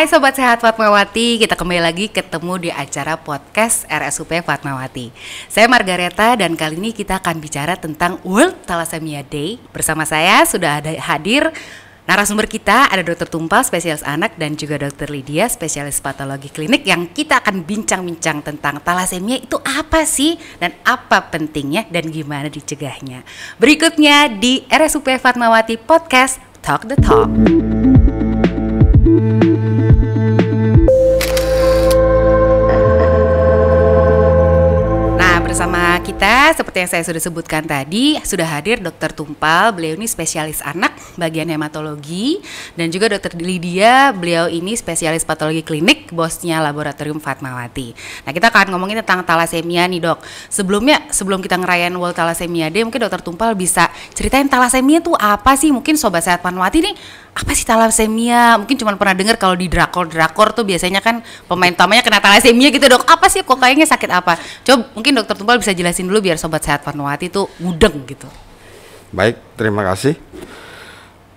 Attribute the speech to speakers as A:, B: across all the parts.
A: Hai Sobat Sehat Fatmawati, kita kembali lagi ketemu di acara podcast RSUP Fatmawati. Saya Margareta dan kali ini kita akan bicara tentang World Thalassemia Day. Bersama saya sudah ada hadir narasumber kita, ada Dr. Tumpal, spesialis anak, dan juga Dr. Lydia, spesialis patologi klinik, yang kita akan bincang-bincang tentang thalassemia itu apa sih, dan apa pentingnya, dan gimana dicegahnya. Berikutnya di RSUP Fatmawati Podcast Talk the Talk. Bersama kita, seperti yang saya sudah sebutkan tadi, sudah hadir Dr. Tumpal. Beliau ini spesialis anak bagian hematologi, dan juga Dr. Lydia, beliau ini spesialis patologi klinik, bosnya Laboratorium Fatmawati. Nah, kita akan ngomongin tentang thalassemia nih, Dok. Sebelum kita ngerayain World Thalassemia Day, mungkin Dr. Tumpal bisa ceritain thalassemia itu apa sih? Mungkin Sobat Sehat Fatmawati nih, apa sih thalassemia? Mungkin cuma pernah dengar kalau di drakor tuh biasanya kan pemain utamanya kena thalassemia gitu, Dok. Apa sih, kok kayaknya sakit apa? Coba mungkin Dr. Tumpal bisa jelasin dulu biar Sobat Sehat Fatmawati itu mudeng gitu.
B: Baik, terima kasih.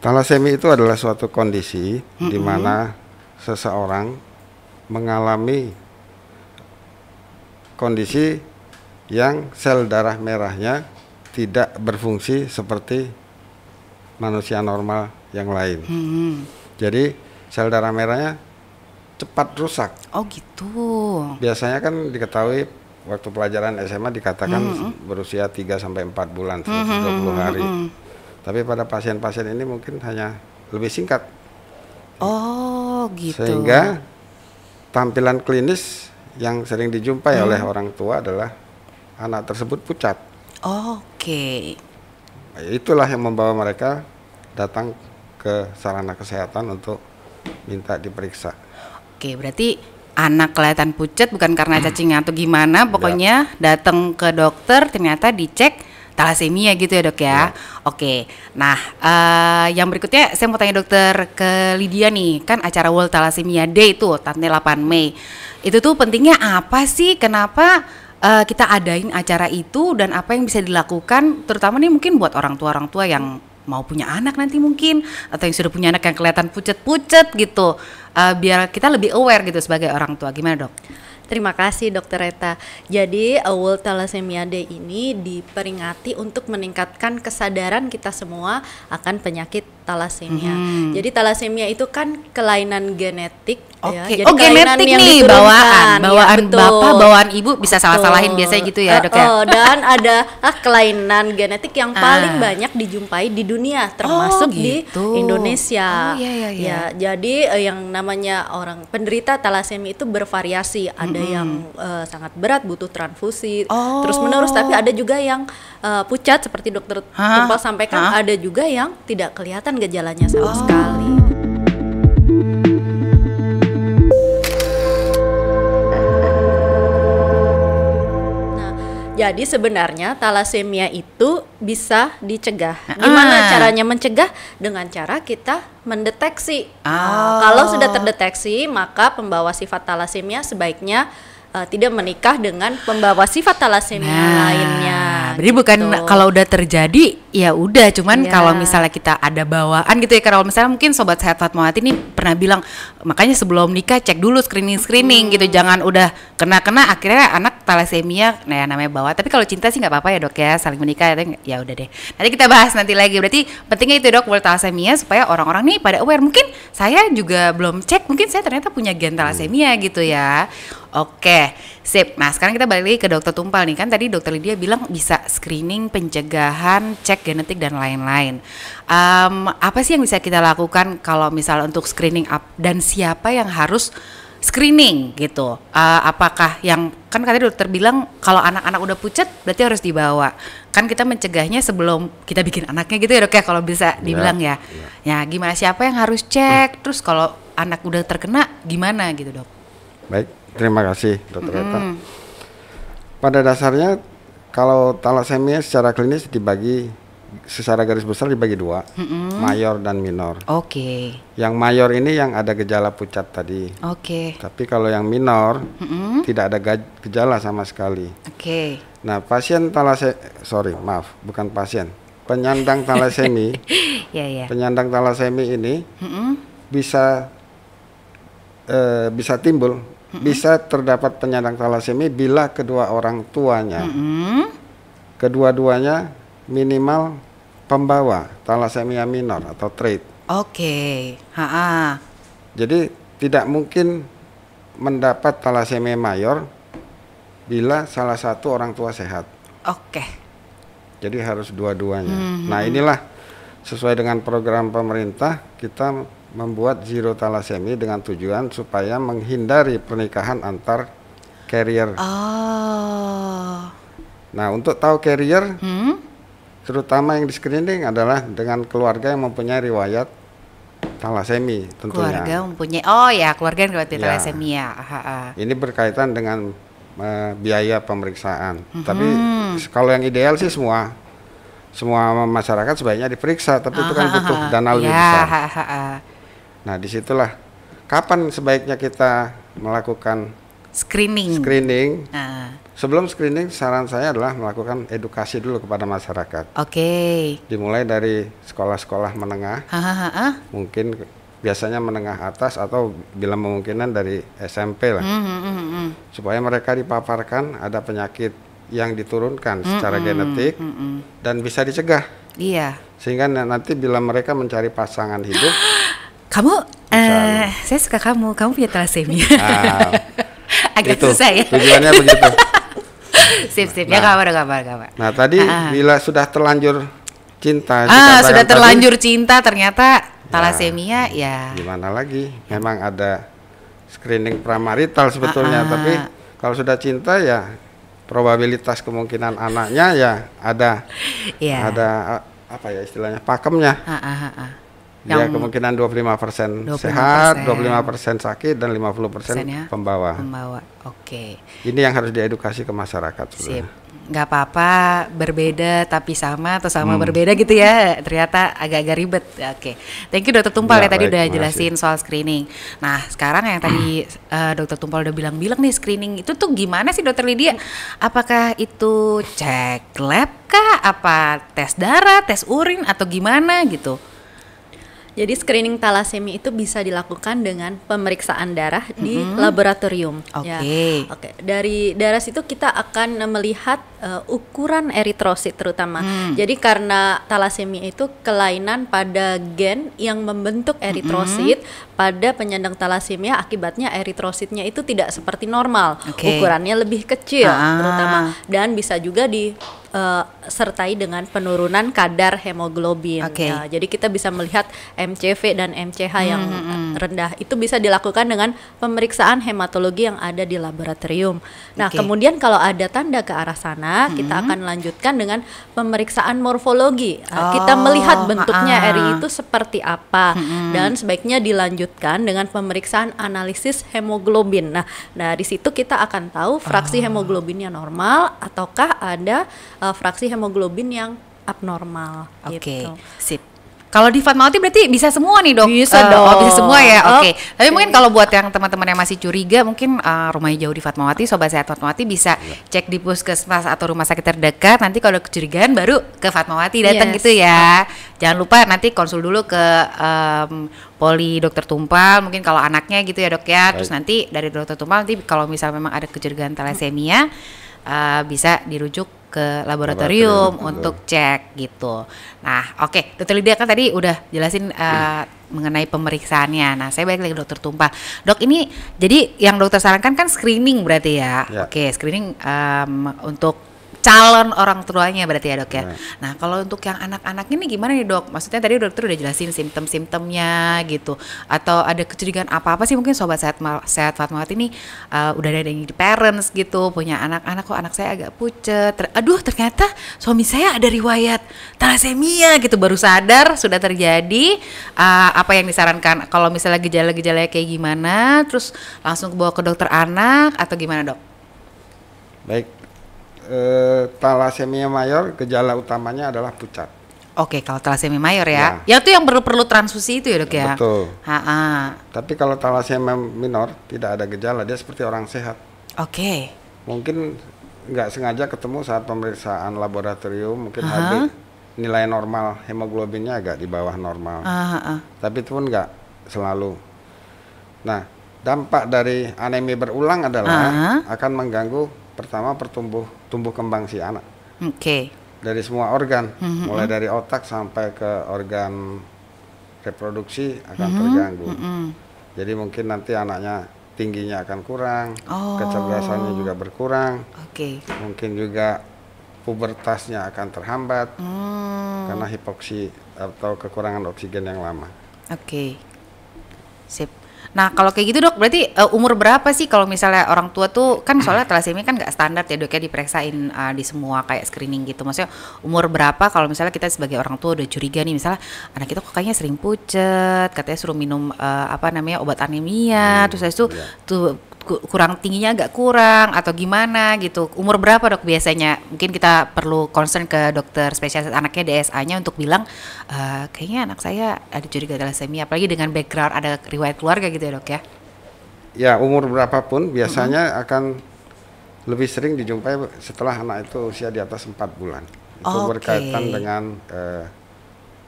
B: Thalassemia itu adalah suatu kondisi di mana seseorang mengalami kondisi yang sel darah merahnya tidak berfungsi seperti manusia normal yang lain. Jadi sel darah merahnya cepat rusak.
A: Oh gitu.
B: Biasanya kan diketahui waktu pelajaran SMA dikatakan berusia 3-4 bulan, 120 hari. Tapi pada pasien-pasien ini mungkin hanya lebih singkat.
A: Oh gitu.
B: Sehingga tampilan klinis yang sering dijumpai oleh orang tua adalah anak tersebut pucat.
A: Oke.
B: Itulah yang membawa mereka datang ke sarana kesehatan untuk minta diperiksa. Oke,
A: berarti anak kelihatan pucat bukan karena cacing atau gimana, pokoknya datang ke dokter ternyata dicek thalassemia gitu ya, Dok ya. Oke. Nah, yang berikutnya saya mau tanya Dokter ke Lydia nih, kan acara World Thalassemia Day itu tanggal 8 Mei. Itu tuh pentingnya apa sih? Kenapa kita adain acara itu, dan apa yang bisa dilakukan terutama nih mungkin buat orang tua yang mau punya anak nanti mungkin, atau yang sudah punya anak yang kelihatan pucet-pucet gitu, biar kita lebih aware gitu sebagai orang tua. Gimana, Dok?
C: Terima kasih Dr. Reta. Jadi World Thalassemia Day ini diperingati untuk meningkatkan kesadaran kita semua akan penyakit thalassemia. Jadi thalassemia itu kan kelainan genetik. Ya. Jadi
A: genetik nih, bawaan ya, bapak, bawaan ibu bisa salah-salahin biasanya gitu ya, Dok ya.
C: Dan ada kelainan genetik yang paling banyak dijumpai di dunia, termasuk di Indonesia. Ya, jadi yang namanya orang penderita thalassemia itu bervariasi. Ada yang sangat berat butuh transfusi terus menerus, tapi ada juga yang pucat seperti Dokter Tumpal sampaikan, ada juga yang tidak kelihatan gejalanya sama sekali. Nah, jadi sebenarnya thalassemia itu bisa dicegah. Gimana caranya mencegah? Dengan cara kita mendeteksi. Kalau sudah terdeteksi, maka pembawa sifat thalassemia sebaiknya tidak menikah dengan pembawa sifat thalassemia lainnya.
A: Berarti gitu. Bukan kalau udah terjadi ya udah, cuman kalau misalnya kita ada bawaan gitu ya, kalau misalnya mungkin Sobat Sehat Fatmawati ini pernah bilang, makanya sebelum nikah cek dulu screening gitu, jangan udah kena akhirnya anak thalassemia, nah ya namanya bawa. Tapi kalau cinta sih nggak apa-apa ya, Dok ya, saling menikah ya udah deh. Nanti kita bahas nanti lagi. Berarti pentingnya itu, Dok, World Thalassemia supaya orang-orang nih pada aware. Mungkin saya juga belum cek, mungkin saya ternyata punya gen thalassemia gitu ya. Oke, sip. Nah, sekarang kita balik lagi ke Dokter Tumpal nih. Kan tadi Dokter Lydia bilang bisa screening, pencegahan, cek genetik dan lain-lain. Apa sih yang bisa kita lakukan kalau misalnya untuk screening dan siapa yang harus screening gitu? Apakah yang, kan katanya dokter bilang kalau anak-anak udah pucat berarti harus dibawa. Kan kita mencegahnya sebelum kita bikin anaknya gitu ya, Dok ya, kalau bisa dibilang ya. Ya, gimana, siapa yang harus cek? Terus kalau anak udah terkena gimana gitu, Dok?
B: Baik. Terima kasih, Dr. Reta. Pada dasarnya kalau thalassemia secara klinis dibagi secara garis besar dibagi dua, mayor dan minor. Yang mayor ini yang ada gejala pucat tadi. Tapi kalau yang minor tidak ada gejala sama sekali. Nah, penyandang thalassemia, penyandang thalassemia ini bisa bisa timbul, bisa terdapat penyandang talasemia bila kedua orang tuanya, kedua-duanya minimal pembawa talasemia minor atau trait.
A: Oke.
B: Jadi tidak mungkin mendapat talasemia mayor bila salah satu orang tua sehat.
A: Oke.
B: Jadi harus dua-duanya. Nah, inilah sesuai dengan program pemerintah kita membuat zero talasemia dengan tujuan supaya menghindari pernikahan antar carrier. Nah, untuk tahu carrier, terutama yang di screening adalah dengan keluarga yang mempunyai riwayat talasemia tentunya.
A: Keluarga mempunyai, keluarga yang riwayat talasemia.
B: Ini berkaitan dengan biaya pemeriksaan. Tapi kalau yang ideal sih semua masyarakat sebaiknya diperiksa, tapi itu kan butuh dana lebih besar. Nah, disitulah kapan sebaiknya kita melakukan screening. Sebelum screening, saran saya adalah melakukan edukasi dulu kepada masyarakat. Dimulai dari sekolah-sekolah menengah, mungkin biasanya menengah atas atau bila memungkinkan dari SMP lah, supaya mereka dipaparkan ada penyakit yang diturunkan secara genetik dan bisa dicegah. Sehingga nanti bila mereka mencari pasangan hidup,
A: saya suka kamu punya talasemia. Agak
B: itu,
A: susah ya.
B: Tujuannya begitu.
A: Sip, ya kabar.
B: Nah, tadi bila sudah terlanjur cinta,
A: sudah terlanjur cinta ternyata talasemia ya.
B: Gimana lagi? Memang ada screening pramarital sebetulnya, tapi kalau sudah cinta ya probabilitas kemungkinan anaknya ya ada apa ya istilahnya pakemnya. Ya kemungkinan 25% sehat, 25% sakit dan 50% pembawa. Ini yang harus diedukasi ke masyarakat.
A: Sip. Nggak apa-apa berbeda tapi sama atau sama berbeda gitu ya, ternyata agak-agak ribet. Thank you Dokter Tumpal ya tadi udah jelasin soal screening. Nah sekarang yang tadi Dokter Tumpal udah bilang nih screening itu tuh gimana sih Dokter Lydia? Apakah itu cek lab kah? Apa tes darah, tes urin atau gimana gitu?
C: Jadi screening talasemia itu bisa dilakukan dengan pemeriksaan darah di laboratorium. Dari darah itu kita akan melihat ukuran eritrosit terutama. Jadi karena talasemia itu kelainan pada gen yang membentuk eritrosit, pada penyandang talasemia akibatnya eritrositnya itu tidak seperti normal. Ukurannya lebih kecil terutama, dan bisa juga sertai dengan penurunan kadar hemoglobin. Jadi kita bisa melihat MCV dan MCH yang rendah. Itu bisa dilakukan dengan pemeriksaan hematologi yang ada di laboratorium. Nah, kemudian kalau ada tanda ke arah sana, kita akan lanjutkan dengan pemeriksaan morfologi. Kita melihat bentuknya eri itu seperti apa, dan sebaiknya dilanjutkan dengan pemeriksaan analisis hemoglobin. Nah, dari situ kita akan tahu fraksi hemoglobinnya normal ataukah ada fraksi hemoglobin yang abnormal. Gitu.
A: Sip. Kalau di Fatmawati berarti bisa semua nih Dok?
C: Bisa dong.
A: Bisa semua ya, Tapi mungkin kalau buat yang teman-teman yang masih curiga, mungkin rumahnya jauh di Fatmawati, Sobat Sehat Fatmawati bisa cek di puskesmas atau rumah sakit terdekat. Nanti kalau ada kecurigaan baru ke Fatmawati datang gitu ya. Jangan lupa nanti konsul dulu ke Poli Dokter Tumpal, mungkin kalau anaknya gitu ya Dok ya. Terus nanti dari Dokter Tumpal nanti kalau misalnya memang ada kecurigaan talasemia, bisa dirujuk ke laboratorium untuk cek gitu. Nah, Dokter Lydia kan tadi udah jelasin mengenai pemeriksaannya. Nah, saya balik lagi ke Dokter Tumpal. Dok, ini jadi yang dokter sarankan kan screening berarti ya. Screening untuk calon orang tuanya berarti ya Dok ya. Nah, kalau untuk yang anak-anak ini gimana nih Dok? Maksudnya tadi dokter udah jelasin simptom-simptomnya gitu. Atau ada kecurigaan apa-apa sih mungkin Sobat Sehat Fatmawati ini udah ada yang di parents gitu, punya anak-anak, kok anak saya agak pucet. Aduh, ternyata suami saya ada riwayat talasemia gitu, baru sadar sudah terjadi. Apa yang disarankan kalau misalnya gejala-gejala kayak gimana, terus langsung bawa ke dokter anak atau gimana Dok?
B: Baik. Talasemia mayor gejala utamanya adalah pucat.
A: Kalau talasemia mayor ya. Ya itu yang perlu transfusi itu ya Dok ya.
B: Betul. Tapi kalau talasemia minor tidak ada gejala, dia seperti orang sehat. Mungkin nggak sengaja ketemu saat pemeriksaan laboratorium, mungkin HB nilai normal hemoglobinnya agak di bawah normal. Tapi itu pun nggak selalu. Nah, dampak dari anemi berulang adalah akan mengganggu pertama tumbuh kembang si anak. Dari semua organ, mulai dari otak sampai ke organ reproduksi akan terganggu. Jadi mungkin nanti anaknya tingginya akan kurang, kecerdasannya juga berkurang. Mungkin juga pubertasnya akan terhambat karena hipoksi atau kekurangan oksigen yang lama.
A: Sip. Nah kalau kayak gitu dok, berarti umur berapa sih kalau misalnya orang tua tuh, kan soalnya thalassemia kan nggak standar ya dok ya, diperiksain di semua kayak screening gitu. Maksudnya umur berapa kalau misalnya kita sebagai orang tua udah curiga nih, misalnya anak kita kok kayaknya sering pucet, katanya suruh minum obat anemia, terus itu tuh kurang tingginya agak kurang atau gimana gitu. Umur berapa dok biasanya? Mungkin kita perlu concern ke dokter spesialis anaknya DSA-nya untuk bilang kayaknya anak saya ada curiga thalassemia, apalagi dengan background ada riwayat keluarga gitu ya dok ya.
B: Ya umur berapapun biasanya akan lebih sering dijumpai setelah anak itu usia di atas 4 bulan. Itu berkaitan dengan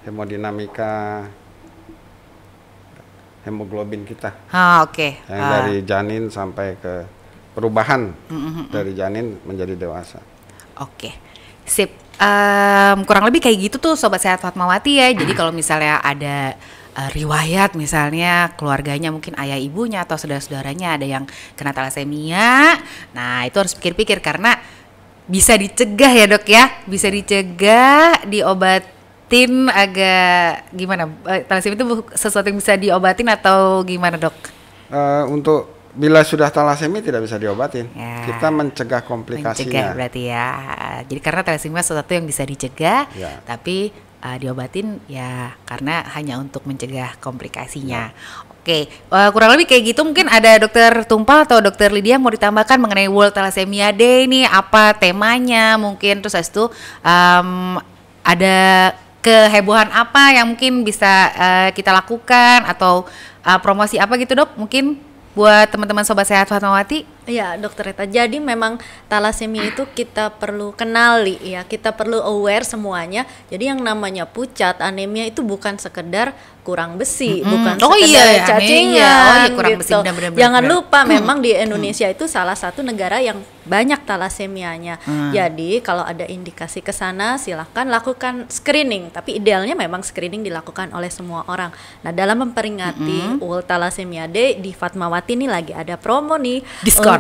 B: hemodinamika hemoglobin kita. Yang dari janin sampai ke perubahan dari janin menjadi dewasa.
A: Sip. Kurang lebih kayak gitu tuh Sobat Sehat Fatmawati ya. Jadi kalau misalnya ada riwayat misalnya keluarganya mungkin ayah ibunya atau saudara-saudaranya ada yang kena thalassemia, nah itu harus pikir-pikir karena bisa dicegah ya dok ya. Bisa dicegah, diobat agak gimana? Thalassemia itu sesuatu yang bisa diobatin atau gimana dok?
B: Untuk bila sudah thalassemia tidak bisa diobatin, kita mencegah komplikasinya.
A: Mencegah berarti ya. Jadi karena thalassemia sesuatu yang bisa dicegah, tapi diobatin ya karena hanya untuk mencegah komplikasinya. Kurang lebih kayak gitu. Mungkin ada dokter Tumpal atau dokter Lydia mau ditambahkan mengenai World Thalassemia Day ini, apa temanya mungkin, terus itu ada kehebohan apa yang mungkin bisa kita lakukan atau promosi apa gitu dok, mungkin buat teman-teman Sobat Sehat Fatmawati?
C: Ya dokter Rita, jadi memang thalassemia itu kita perlu kenali ya, kita perlu aware semuanya. Jadi yang namanya pucat, anemia itu bukan sekedar kurang besi, bukan sekedar cacingan
A: kurang
C: gitu.
A: Besi, benar.
C: Jangan lupa memang di Indonesia itu salah satu negara yang banyak thalassemianya. Jadi kalau ada indikasi ke sana silahkan lakukan screening, tapi idealnya memang screening dilakukan oleh semua orang. Nah dalam memperingati World Thalassemia Day di Fatmawati ini lagi ada promo nih,
A: diskon.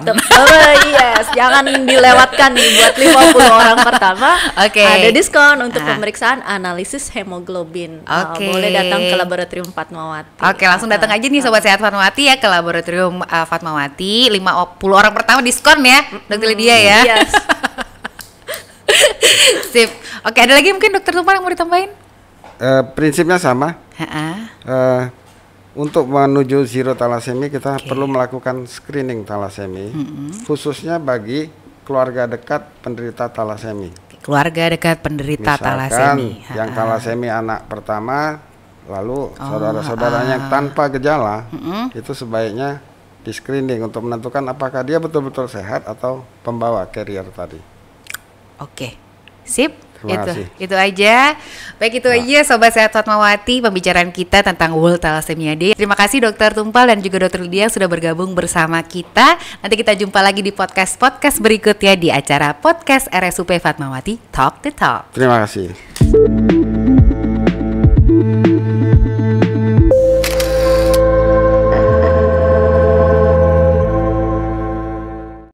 C: Jangan dilewatkan nih buat 50 orang pertama. Ada diskon untuk pemeriksaan analisis hemoglobin. Boleh datang ke Laboratorium Fatmawati.
A: Langsung datang aja nih Sobat Sehat Fatmawati ya ke Laboratorium Fatmawati. 50 orang pertama diskon ya, Dokter Lydia ya.
C: Yes.
A: Sip. Ada lagi mungkin Dokter Tumpal yang mau ditambahin?
B: Prinsipnya sama. Untuk menuju zero thalassemia kita perlu melakukan screening thalassemia, khususnya bagi keluarga dekat penderita thalassemia.
A: Keluarga dekat penderita thalassemia.
B: Yang thalassemia anak pertama, lalu saudara-saudaranya yang tanpa gejala, itu sebaiknya di screening untuk menentukan apakah dia betul-betul sehat atau pembawa carrier tadi.
A: Sip. Itu aja. Baik, itu aja Sobat Sehat Fatmawati pembicaraan kita tentang World Thalassemia Day. Terima kasih Dokter Tumpal dan juga Dokter Lydia sudah bergabung bersama kita. Nanti kita jumpa lagi di podcast berikutnya di acara podcast RSUP Fatmawati Talk the Talk.
B: Terima kasih.